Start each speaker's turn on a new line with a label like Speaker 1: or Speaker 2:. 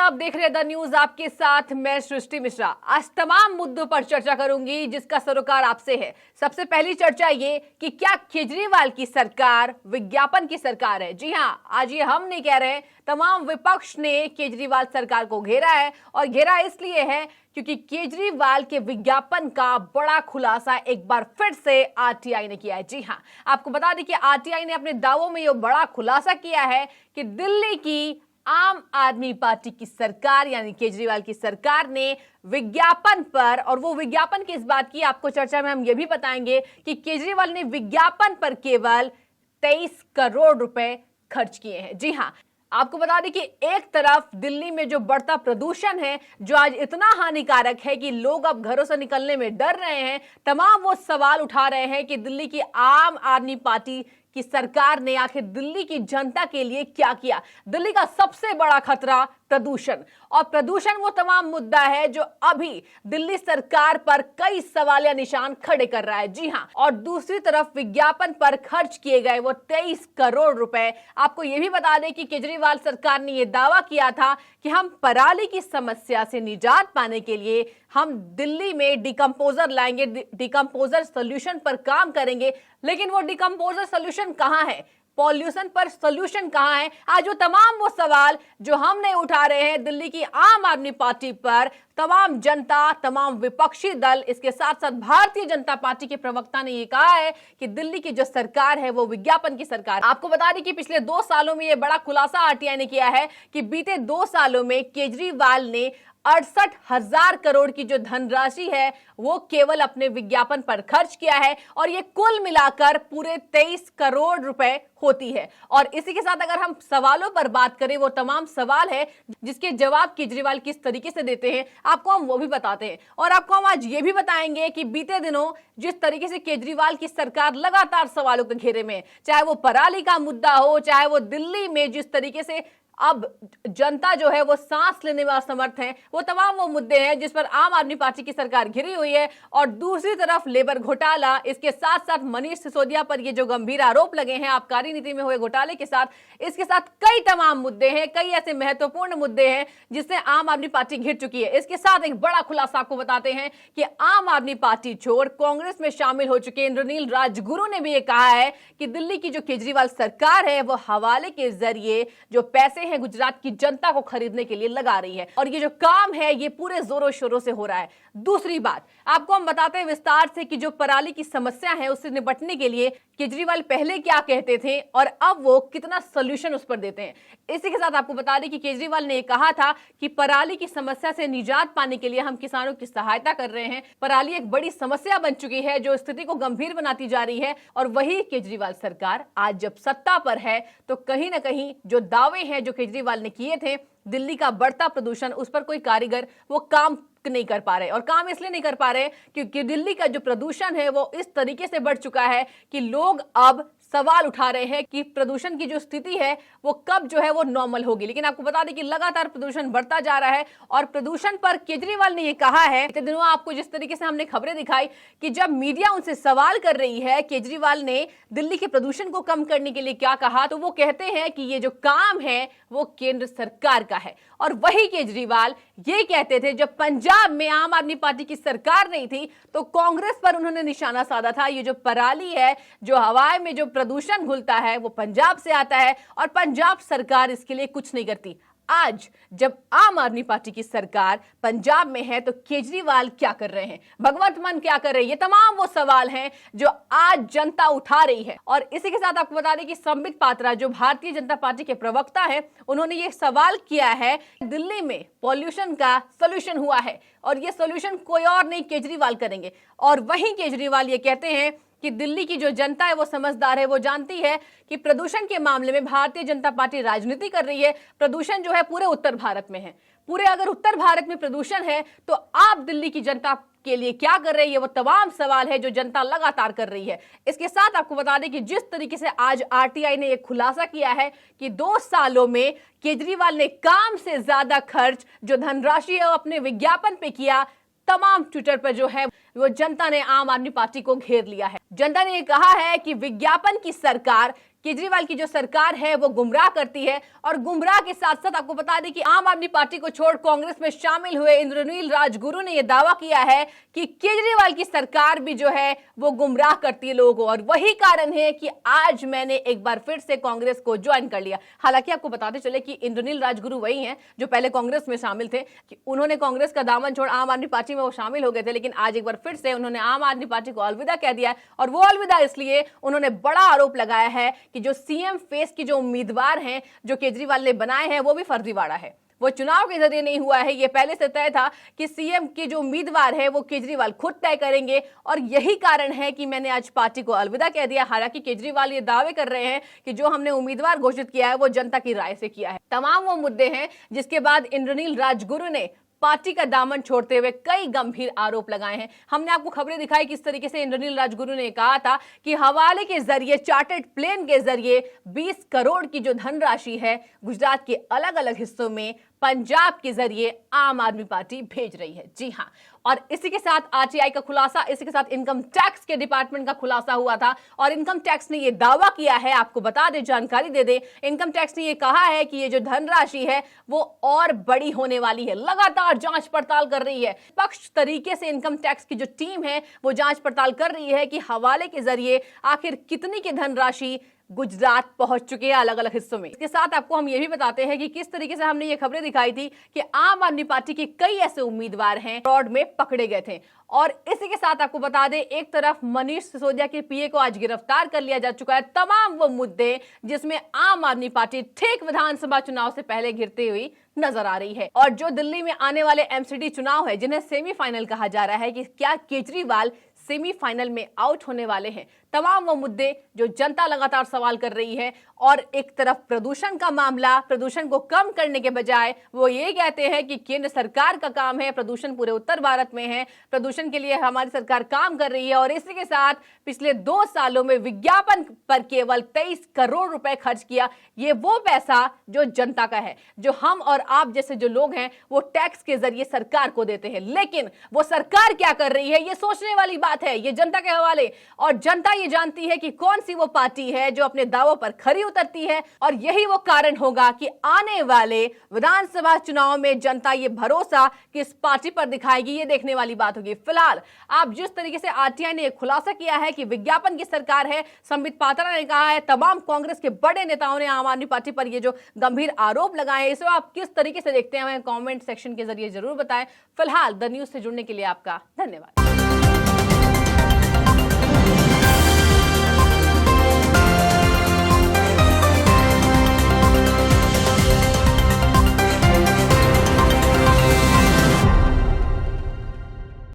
Speaker 1: आप देख रहे हैं द न्यूज, आपके साथ मैं सृष्टि मिश्रा। आज तमाम मुद्दों पर चर्चा करूंगी जिसका सरोकार आपसे है। सबसे पहली चर्चा ये कि क्या केजरीवाल की सरकार विज्ञापन की सरकार है। जी हां, आज ये हम नहीं कह रहे, तमाम विपक्ष ने केजरीवाल सरकार को घेरा है और घेरा इसलिए है क्योंकि केजरीवाल के विज्ञापन का बड़ा खुलासा एक बार फिर से आरटीआई ने किया है। जी हां, आपको बता दें कि आरटीआई ने अपने दावों में यह बड़ा खुलासा किया है कि दिल्ली की आम आदमी पार्टी की सरकार यानी केजरीवाल की सरकार ने विज्ञापन पर, और वो विज्ञापन किस बात की आपको चर्चा में हम ये भी बताएंगे कि केजरीवाल ने विज्ञापन पर केवल 23 करोड़ रुपए खर्च किए हैं। जी हां, आपको बता दें कि एक तरफ दिल्ली में जो बढ़ता प्रदूषण है, जो आज इतना हानिकारक है कि लोग अब घरों से निकलने में डर रहे हैं, तमाम वो सवाल उठा रहे हैं कि दिल्ली की आम आदमी पार्टी की सरकार ने आखिर दिल्ली की जनता के लिए क्या किया। दिल्ली का सबसे बड़ा खतरा प्रदूषण, और प्रदूषण वो तमाम मुद्दा है जो अभी दिल्ली सरकार पर कई सवालिया निशान खड़े कर रहा है। जी हां, और दूसरी तरफ विज्ञापन पर खर्च किए गए वो 23 करोड़ रुपए। आपको यह भी बता दें कि केजरीवाल सरकार ने यह दावा किया था कि हम पराली की समस्या से निजात पाने के लिए हम दिल्ली में डिकम्पोजर लाएंगे, डिकम्पोजर सोल्यूशन पर काम करेंगे। लेकिन वो डिकम्पोजर सोल्यूशन कहां है, पॉल्यूशन पर सोल्यूशन कहां है? आज वो तमाम वो सवाल जो हम नहीं उठा रहे हैं दिल्ली की आम आदमी पार्टी पर, तमाम जनता, तमाम विपक्षी दल, इसके साथ साथ भारतीय जनता पार्टी के प्रवक्ता ने ये कहा है कि दिल्ली की जो सरकार है वो विज्ञापन की सरकार। आपको बता दें कि पिछले 2 सालों में ये बड़ा खुलासा आरटीआई ने किया है कि बीते 2 सालों में केजरीवाल ने 68,000 करोड़ की जो धनराशि है वो केवल अपने विज्ञापन पर खर्च किया है, और ये कुल मिलाकर पूरे 23 करोड़ रुपए होती है। और इसी के साथ अगर हम सवालों पर बात करें, वो तमाम सवाल है जिसके जवाब केजरीवाल किस तरीके से देते हैं, आपको हम वो भी बताते हैं। और आपको हम आज ये भी बताएंगे कि बीते दिनों जिस तरीके से केजरीवाल की सरकार लगातार सवालों के घेरे में, चाहे वो पराली का मुद्दा हो, चाहे वो दिल्ली में जिस तरीके से अब जनता जो है वो सांस लेने में असमर्थ है, वो तमाम वो मुद्दे हैं जिस पर आम आदमी पार्टी की सरकार घिरी हुई है। और दूसरी तरफ लेबर घोटाला, इसके साथ साथ मनीष सिसोदिया पर ये जो गंभीर आरोप लगे हैं आबकारी नीति में हुए घोटाले के साथ, इसके साथ कई तमाम मुद्दे हैं, कई ऐसे महत्वपूर्ण मुद्दे हैं जिससे आम आदमी पार्टी घिर चुकी है। इसके साथ एक बड़ा खुलासा आपको बताते हैं कि आम आदमी पार्टी छोड़ कांग्रेस में शामिल हो चुके इंद्रनील राजगुरु ने भी ये कहा है कि दिल्ली की जो केजरीवाल सरकार है वो हवाले के जरिए जो पैसे है गुजरात की जनता को खरीदने के लिए लगा रही है, और ये जो काम है ये पूरे जोरों शोरों से हो रहा है। दूसरी बात आपको हम बताते हैं विस्तार से कि जो पराली की समस्या है उससे निपटने के लिए केजरीवाल पहले क्या कहते थे और अब वो कितना सोल्यूशन उस पर देते हैं। इसी के साथ आपको बता दें कि केजरीवाल ने कहा था कि पराली की समस्या से निजात पाने के लिए हम किसानों की सहायता कर रहे हैं। पराली एक बड़ी समस्या बन चुकी है जो स्थिति को गंभीर बनाती जा रही है, और वही केजरीवाल सरकार आज जब सत्ता पर है तो कहीं ना कहीं जो दावे हैं जो केजरीवाल ने किए थे, दिल्ली का बढ़ता प्रदूषण, उस पर कोई कारीगर वो काम नहीं कर पा रहे। और काम इसलिए नहीं कर पा रहे क्योंकि दिल्ली का जो प्रदूषण है वो इस तरीके से बढ़ चुका है कि लोग अब सवाल उठा रहे हैं कि प्रदूषण की जो स्थिति है वो कब जो है वो नॉर्मल होगी। लेकिन आपको बता दें कि लगातार प्रदूषण बढ़ता जा रहा है, और प्रदूषण पर केजरीवाल ने ये कहा है, इतने दिनों आपको जिस तरीके से हमने खबरें दिखाई कि जब मीडिया उनसे सवाल कर रही है केजरीवाल ने दिल्ली के प्रदूषण को कम करने के लिए क्या कहा, तो वो कहते हैं कि ये जो काम है वो केंद्र सरकार का है। और वही केजरीवाल ये कहते थे जब पंजाब में आम आदमी पार्टी की सरकार नहीं थी तो कांग्रेस पर उन्होंने निशाना साधा था। ये जो पराली है, जो हवाएं में जो प्रदूषण घुलता है वो पंजाब से आता है, और पंजाब सरकार इसके लिए कुछ नहीं करती। आज जब आम आदमी पार्टी की सरकार पंजाब में है तो केजरीवाल क्या कर रहे हैं, भगवंत मान क्या कर रहे हैं, ये तमाम वो सवाल हैं जो आज जनता उठा रही है। और इसी के साथ आपको बता दें कि संबित पात्रा जो भारतीय जनता पार्टी के प्रवक्ता है, उन्होंने ये सवाल किया है दिल्ली में पॉल्यूशन का सोल्यूशन हुआ है और ये सोल्यूशन कोई और नहीं केजरीवाल करेंगे। और वहीं केजरीवाल ये कहते हैं कि दिल्ली की जो जनता है वो समझदार है, वो जानती है कि प्रदूषण के मामले में भारतीय जनता पार्टी राजनीति कर रही है। प्रदूषण जो है पूरे उत्तर भारत में है, पूरे अगर उत्तर भारत में प्रदूषण है तो आप दिल्ली की जनता के लिए क्या कर रही है, वो तमाम सवाल है जो जनता लगातार कर रही है। इसके साथ आपको बता दें कि जिस तरीके से आज आरटीआई ने एक खुलासा किया है कि 2 सालों में केजरीवाल ने काम से ज्यादा खर्च जो धनराशि है वो अपने विज्ञापन पे किया, तमाम ट्विटर पर जो है वो जनता ने आम आदमी पार्टी को घेर लिया है। जनता ने कहा है कि विज्ञापन की सरकार केजरीवाल की जो सरकार है वो गुमराह करती है। और गुमराह के साथ साथ आपको बता दें कि आम आदमी पार्टी को छोड़ कांग्रेस में शामिल हुए इंद्रनील राजगुरु ने यह दावा किया है कि केजरीवाल की सरकार भी जो है वो गुमराह करती है लोगों को, और वही कारण है कि आज मैंने एक बार फिर से कांग्रेस को ज्वाइन कर लिया। हालांकि आपको बताते चले कि इंद्रनील राजगुरु वही हैं जो पहले कांग्रेस में शामिल थे, कि उन्होंने कांग्रेस का दामन छोड़ आम आदमी पार्टी में वो शामिल हो गए थे, लेकिन आज एक बार फिर से उन्होंने आम आदमी पार्टी को अलविदा कह दिया है। और वो अलविदा इसलिए उन्होंने बड़ा आरोप लगाया है कि जो सीएम फेस की जो उम्मीदवार हैं जो केजरीवाल ने बनाए हैं वो भी फर्जीवाड़ा है, वो चुनाव के जरिए नहीं हुआ है। ये पहले से तय था कि सीएम के जो उम्मीदवार है वो केजरीवाल खुद तय करेंगे, और यही कारण है कि मैंने आज पार्टी को अलविदा कह दिया। हालांकि केजरीवाल ये दावे कर रहे हैं कि जो हमने उम्मीदवार घोषित किया है वो जनता की राय से किया है। तमाम वो मुद्दे हैं जिसके बाद इंद्रनील राजगुरु ने पार्टी का दामन छोड़ते हुए कई गंभीर आरोप लगाए हैं। हमने आपको खबरें दिखाई किस तरीके से इंद्रनील राजगुरु ने कहा था कि हवाले के जरिए, चार्टर्ड प्लेन के जरिए 20 करोड़ की जो धनराशि है गुजरात के अलग अलग हिस्सों में पंजाब के जरिए आम आदमी पार्टी भेज रही है। जी हां, और इसी के साथ आरटीआई का खुलासा, इसी के साथ इनकम टैक्स के डिपार्टमेंट का खुलासा हुआ था, और इनकम टैक्स ने यह दावा किया है, आपको बता दें, जानकारी दे दें, इनकम टैक्स ने यह कहा है कि ये जो धनराशि है वो और बड़ी होने वाली है। लगातार जांच पड़ताल कर रही है, पक्ष तरीके से इनकम टैक्स की जो टीम है वो जांच पड़ताल कर रही है कि हवाले के जरिए आखिर कितनी की धनराशि गुजरात पहुंच चुके हैं अलग अलग हिस्सों में। इसके साथ आपको हम ये भी बताते हैं कि किस तरीके से हमने ये खबरें दिखाई थी कि आम आदमी पार्टी के कई ऐसे उम्मीदवार हैं फ्रॉड में पकड़े गए थे। और इसी के साथ आपको बता दें, एक तरफ मनीष सिसोदिया के पीए को आज गिरफ्तार कर लिया जा चुका है। तमाम वो मुद्दे जिसमें आम आदमी पार्टी ठीक विधानसभा चुनाव से पहले घिरती हुई नजर आ रही है। और जो दिल्ली में आने वाले एमसीडी चुनाव है जिन्हें सेमीफाइनल कहा जा रहा है कि क्या केजरीवाल सेमीफाइनल में आउट होने वाले हैं, तमाम वो मुद्दे जो जनता लगातार सवाल कर रही है। और एक तरफ प्रदूषण का मामला, प्रदूषण को कम करने के बजाय वो ये कहते हैं कि केंद्र सरकार का काम है, प्रदूषण पूरे उत्तर भारत में है, प्रदूषण के लिए हमारी सरकार काम कर रही है। और इसी के साथ पिछले 2 सालों में विज्ञापन पर केवल 23 करोड़ रुपए खर्च किया। ये वो पैसा जो जनता का है, जो हम और आप जैसे जो लोग हैं वो टैक्स के जरिए सरकार को देते हैं। लेकिन वो सरकार क्या कर रही है ये सोचने वाली बात है, ये जनता के हवाले। और जनता ये जानती है कि कौन सी वो पार्टी है जो अपने दावों पर खरी उतरती है, और यही वो कारण होगा कि आने वाले विधानसभा चुनाव में जनता ये भरोसा किस पार्टी पर दिखाएगी, ये देखने वाली बात होगी। फिलहाल आप जिस तरीके से आरटीआई ने खुलासा किया है कि विज्ञापन की सरकार है, संबित पात्रा ने कहा है, तमाम कांग्रेस के बड़े नेताओं ने आम आदमी पार्टी पर ये जो गंभीर आरोप लगाए हैं, इसे आप किस तरीके से देखते हैं हमें कमेंट सेक्शन के जरिए जरूर बताएं। फिलहाल द न्यूज से जुड़ने के लिए आपका धन्यवाद।